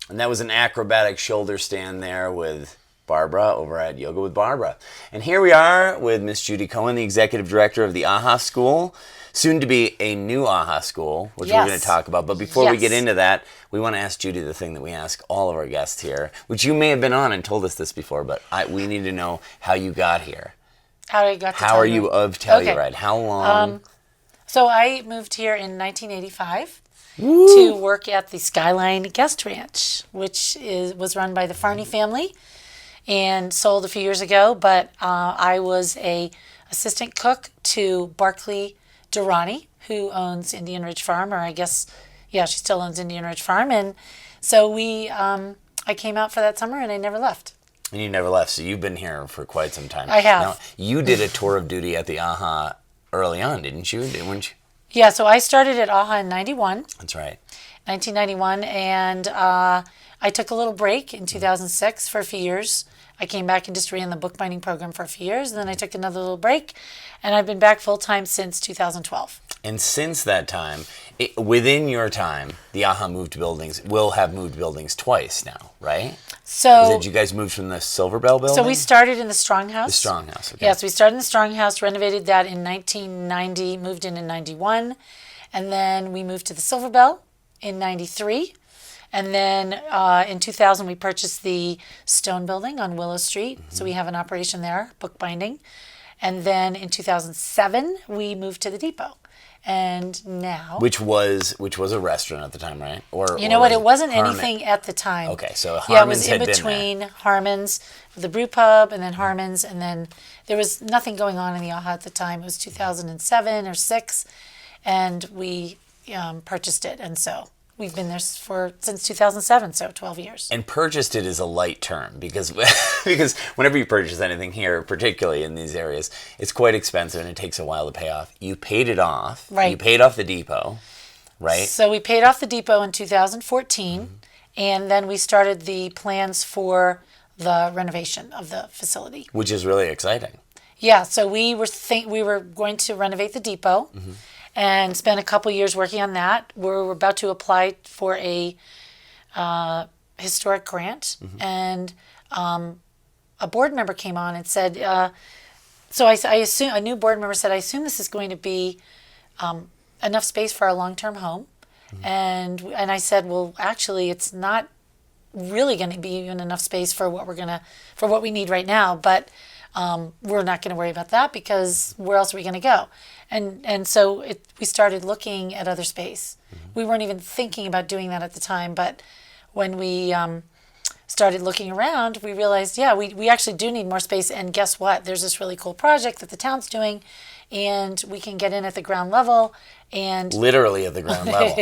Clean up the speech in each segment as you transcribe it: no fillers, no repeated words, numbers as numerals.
And that was an acrobatic shoulder stand there with Barbara over at Yoga with Barbara. And here we are with Miss Judy Kohin, the executive director of the AHA School, soon to be a new AHA School, which we're going to talk about. But before we get into that, we want to ask Judy the thing that we ask all of our guests here, which you may have been on and told us this before, but we need to know how you got here. How I got to How are you of Telluride? How long? So I moved here in 1985 to work at the Skyline Guest Ranch, which was run by the Farney family and sold a few years ago. But I was a assistant cook to Barclay Durrani, who owns Indian Ridge Farm, or I guess, yeah, she still owns Indian Ridge Farm. And so I came out for that summer and I never left. And you never left, so you've been here for quite some time. I have. Now, you did a tour of duty at the AHA early on, didn't you? Yeah, so I started at AHA in 91. That's right. 1991, and I took a little break in 2006 for a few years. I came back and just ran the bookbinding program for a few years, and then I took another little break, and I've been back full-time since 2012. And since that time, within your time, the AHA will have moved buildings twice now, right? So did you guys move from the Silver Bell building? So we started in the Strong House. The Strong House, okay. Yes, we started in the Strong House, renovated that in 1990, moved in 91, and then we moved to the Silver Bell in 93. And then in 2000, we purchased the Stone Building on Willow Street. Mm-hmm. So we have an operation there, bookbinding. And then in 2007, we moved to the Depot. And now... Which was a restaurant at the time, right? You know what? It wasn't anything at the time. Okay, so Harmon's it was in between Harmon's, the brew pub, and then Harmon's. And then there was nothing going on in the AHA at the time. It was 2007 or 6. And we purchased it. And so... We've been there since 2007, so 12 years. And purchased it is a light term because whenever you purchase anything here, particularly in these areas, it's quite expensive and it takes a while to pay off. You paid it off. Right. You paid off the Depot, right? So we paid off the Depot in 2014, and then we started the plans for the renovation of the facility. Which is really exciting. Yeah, so we were going to renovate the Depot. Mm-hmm. And spent a couple years working on that. We're about to apply for a historic grant, and a board member came on and said, so I assume a new board member said, I assume this is going to be enough space for our long-term home, and I said, well, actually, it's not really going to be even enough space for what we need right now, but we're not going to worry about that because where else are we going to go? And so we started looking at other space. Mm-hmm. We weren't even thinking about doing that at the time, but when we started looking around, we realized, we actually do need more space. And guess what? There's this really cool project that the town's doing, and we can get in at the ground level. And literally at the ground level.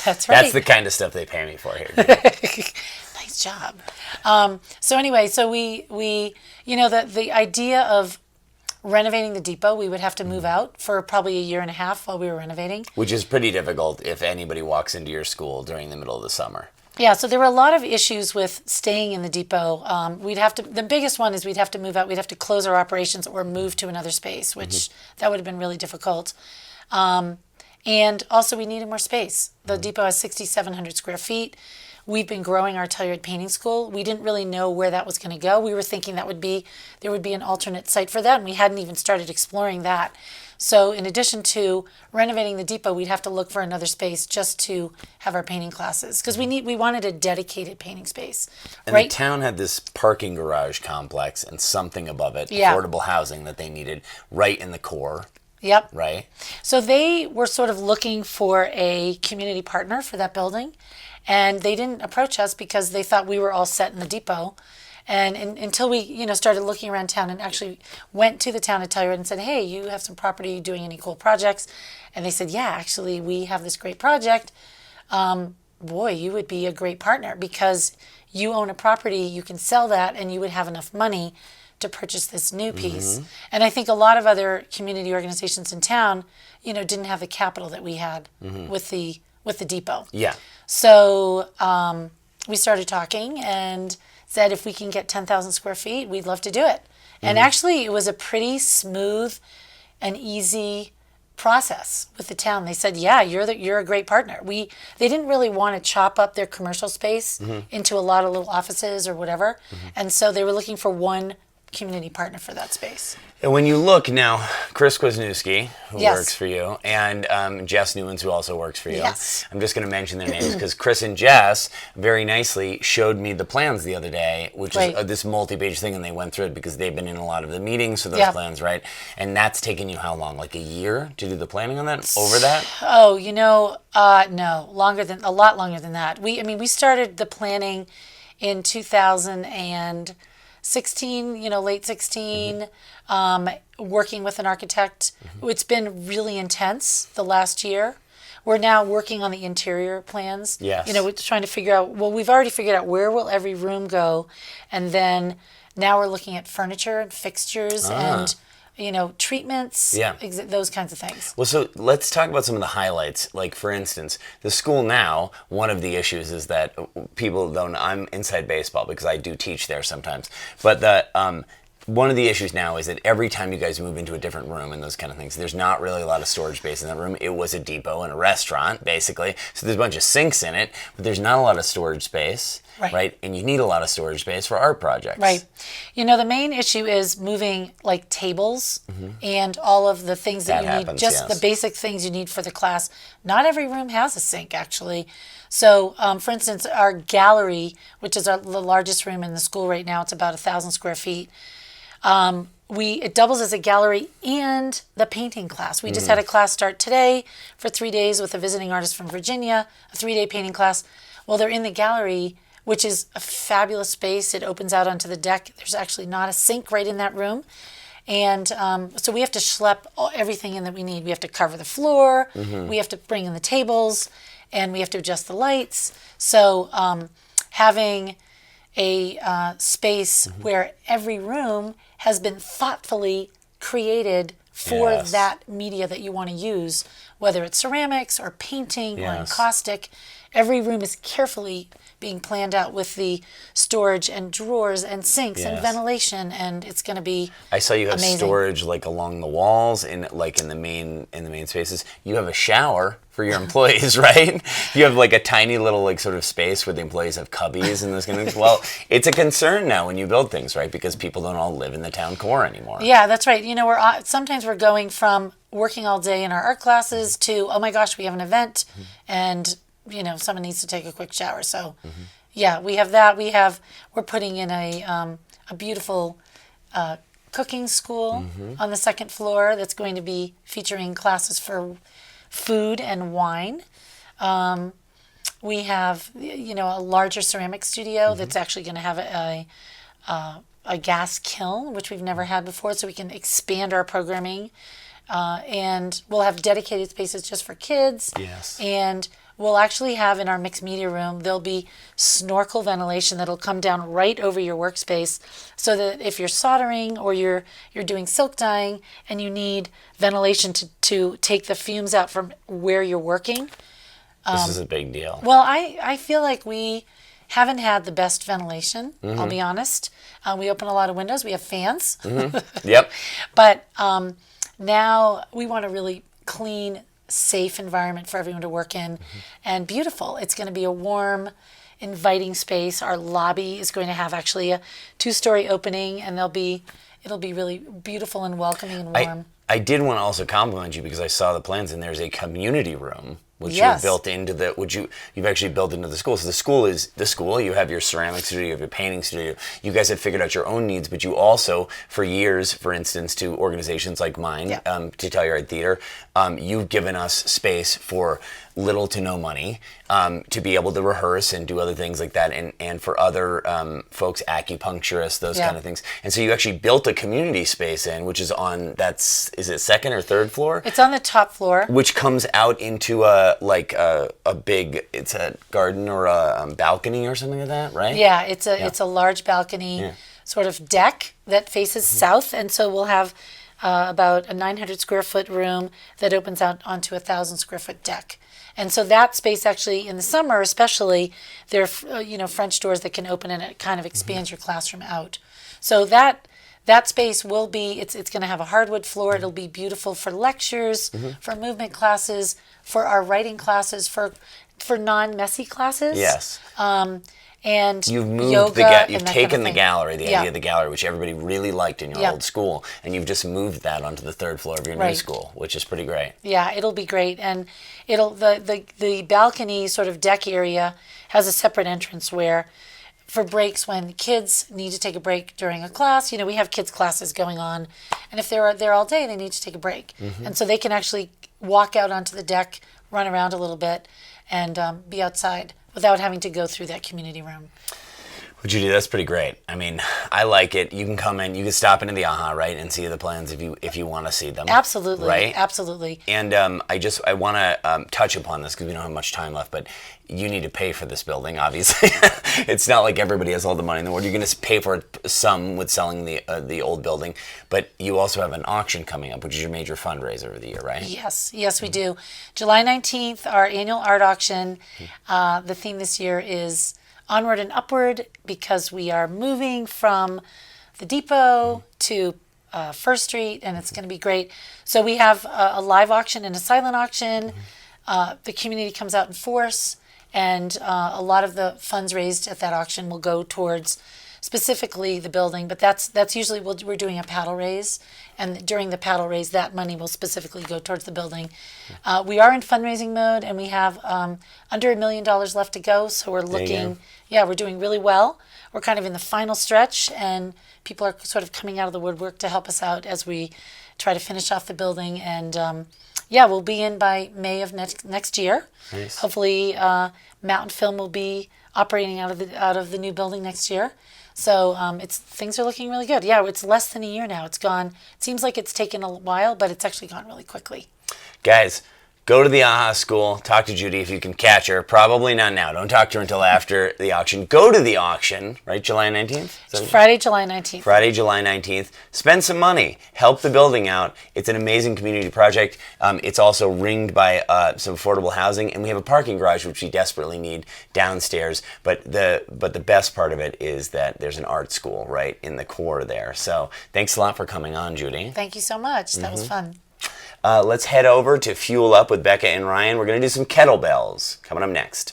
That's right. That's the kind of stuff they pay me for here. Nice job. So anyway, so we the idea of renovating the Depot, we would have to move out for probably a year and a half while we were renovating. Which is pretty difficult if anybody walks into your school during the middle of the summer. Yeah, so there were a lot of issues with staying in the Depot. The biggest one is we'd have to move out. We'd have to close our operations or move to another space, which that would have been really difficult. And also we needed more space. The Depot has 6,700 square feet. We've been growing our Telluride Painting School. We didn't really know where that was going to go. We were thinking there would be an alternate site for that, and we hadn't even started exploring that. So in addition to renovating the Depot, we'd have to look for another space just to have our painting classes because we wanted a dedicated painting space. And the town had this parking garage complex and something above it, affordable housing that they needed right in the core. Yep. Right. So they were sort of looking for a community partner for that building. And they didn't approach us because they thought we were all set in the Depot. And until we, started looking around town and actually went to the town of Telluride and said, hey, you have some property, doing any cool projects? And they said, yeah, actually, we have this great project. Boy, you would be a great partner because you own a property, you can sell that, and you would have enough money to purchase this new piece. And I think a lot of other community organizations in town, didn't have the capital that we had with the Depot. Yeah. So we started talking and said if we can get 10,000 square feet, we'd love to do it. And actually, it was a pretty smooth and easy process with the town. They said, "Yeah, you're a great partner." They didn't really want to chop up their commercial space into a lot of little offices or whatever, and so they were looking for one community partner for that space. And when you look now, Chris Kwasniewski, who Yes. works for you, and Jess Newlands, who also works for you. Yes. I'm just going to mention their names because Chris and Jess very nicely showed me the plans the other day, which Right. is this multi-page thing, and they went through it because they've been in a lot of the meetings for those Yeah. plans, right? And that's taken you how long? Like a year to do the planning on that? Over that? Oh, no, a lot longer than that. We started the planning in 2016, late 16, working with an architect. It's been really intense the last year. We're now working on the interior plans. Yes. We're trying to figure out, we've already figured out where will every room go. And then now we're looking at furniture and fixtures and, treatments, Yeah. those kinds of things. Well, so let's talk about some of the highlights. Like, for instance, the school now, one of the issues is that people don't, I'm inside baseball because I do teach there sometimes, but one of the issues now is that every time you guys move into a different room and those kind of things, there's not really a lot of storage space in that room. It was a depot and a restaurant, basically. So there's a bunch of sinks in it, but there's not a lot of storage space, right? And you need a lot of storage space for art projects. Right. The main issue is moving like tables and all of the things that you happens, need, just yes. the basic things you need for the class. Not every room has a sink, actually. So, for instance, our gallery, which is the largest room in the school right now, it's about 1,000 square feet. It doubles as a gallery and the painting class. We just had a class start today for 3 days with a visiting artist from Virginia, a 3-day painting class. Well, they're in the gallery, which is a fabulous space. It opens out onto the deck. There's actually not a sink right in that room. And so we have to schlep everything in that we need. We have to cover the floor. We have to bring in the tables. And we have to adjust the lights. So having a space where every room has been thoughtfully created for Yes. that media that you want to use, whether it's ceramics or painting or Yes. encaustic. Every room is carefully being planned out with the storage and drawers and sinks and Yes. ventilation, and it's going to be I saw you have amazing. storage like along the walls in the main spaces. You have a shower for your employees, right? You have like a tiny little like sort of space where the employees have cubbies and those kind of things. Well, it's a concern now when you build things, right? Because people don't all live in the town core anymore. Yeah, that's right. Sometimes we're going from working all day in our art classes to, oh my gosh, we have an event and someone needs to take a quick shower. So yeah, we have that. We're putting in a beautiful cooking school on the second floor that's going to be featuring classes for food and wine. We have, a larger ceramic studio that's actually going to have a gas kiln, which we've never had before, so we can expand our programming. And we'll have dedicated spaces just for kids. Yes. And we'll actually have in our mixed media room, there'll be snorkel ventilation that'll come down right over your workspace so that if you're soldering or you're doing silk dyeing and you need ventilation to take the fumes out from where you're working. This is a big deal. Well, I feel like we haven't had the best ventilation, I'll be honest. We open a lot of windows. We have fans. Yep. But now we want a really clean, safe environment for everyone to work in and beautiful. It's going to be a warm, inviting space. Our lobby is going to have actually a 2-story opening and it'll be really beautiful and welcoming and warm. I did want to also compliment you because I saw the plans and there's a community room which Yes. you've built into you've actually built into the school. So the school is the school. You have your ceramic studio, you have your painting studio. You guys have figured out your own needs, but you also, for years, for instance, to organizations like mine, to Telluride Theater, you've given us space for little to no money to be able to rehearse and do other things like that, and for other folks, acupuncturists, those kind of things. And so you actually built a community space which is is it second or third floor? It's on the top floor. Which comes out into a big, it's a garden or a balcony or something like that, right? Yeah, it's a large balcony sort of deck that faces south, and so we'll have about a 900 square foot room that opens out onto a 1,000 square foot deck. And so that space actually, in the summer especially, there are French doors that can open and it kind of expands your classroom out. So that that space will be, it's going to have a hardwood floor. It'll be beautiful for lectures, for movement classes, for our writing classes, for non-messy classes. Yes. And you've moved yoga you've and that taken kind of the thing. gallery, the Yeah. idea of the gallery, which everybody really liked in your Yeah. old school, and you've just moved that onto the third floor of your new Right. school, which is pretty great. Yeah, it'll be great. And it'll the balcony sort of deck area has a separate entrance where for breaks when kids need to take a break during a class, we have kids classes going on, and if they're there all day, they need to take a break. And so they can actually walk out onto the deck, run around a little bit, and be outside without having to go through that community room. Well, Judy, that's pretty great. I mean, I like it. You can come in, you can stop into the AHA, right, and see the plans if you want to see them. Absolutely. Right? Absolutely. And I want to touch upon this because we don't have much time left, but you need to pay for this building, obviously. It's not like everybody has all the money in the world. You're going to pay for some with selling the old building, but you also have an auction coming up, which is your major fundraiser of the year, right? Yes, we do. July 19th, our annual art auction. The theme this year is Onward and Upward, because we are moving from the depot to First Street, and it's going to be great. So we have a live auction and a silent auction. The community comes out in force, and a lot of the funds raised at that auction will go towards specifically the building, but that's usually we're doing a paddle raise, and during the paddle raise, that money will specifically go towards the building. We are in fundraising mode, and we have under $1 million left to go, so we're looking, we're doing really well. We're kind of in the final stretch, and people are sort of coming out of the woodwork to help us out as we try to finish off the building, and we'll be in by May of next year. Nice. Hopefully, Mountain Film will be operating out of the new building next year. So things are looking really good. Yeah, it's less than a year now. It's gone. It seems like it's taken a while, but it's actually gone really quickly. Guys, go to the AHA school. Talk to Judy if you can catch her. Probably not now. Don't talk to her until after the auction. Go to the auction, right? July 19th? Friday, July 19th. Friday, July 19th. Spend some money. Help the building out. It's an amazing community project. It's also ringed by some affordable housing, and we have a parking garage, which we desperately need downstairs. But the best part of it is that there's an art school right in the core there. So thanks a lot for coming on, Judy. Thank you so much. That was fun. Let's head over to Fuel Up with Becca and Ryan. We're going to do some kettlebells coming up next.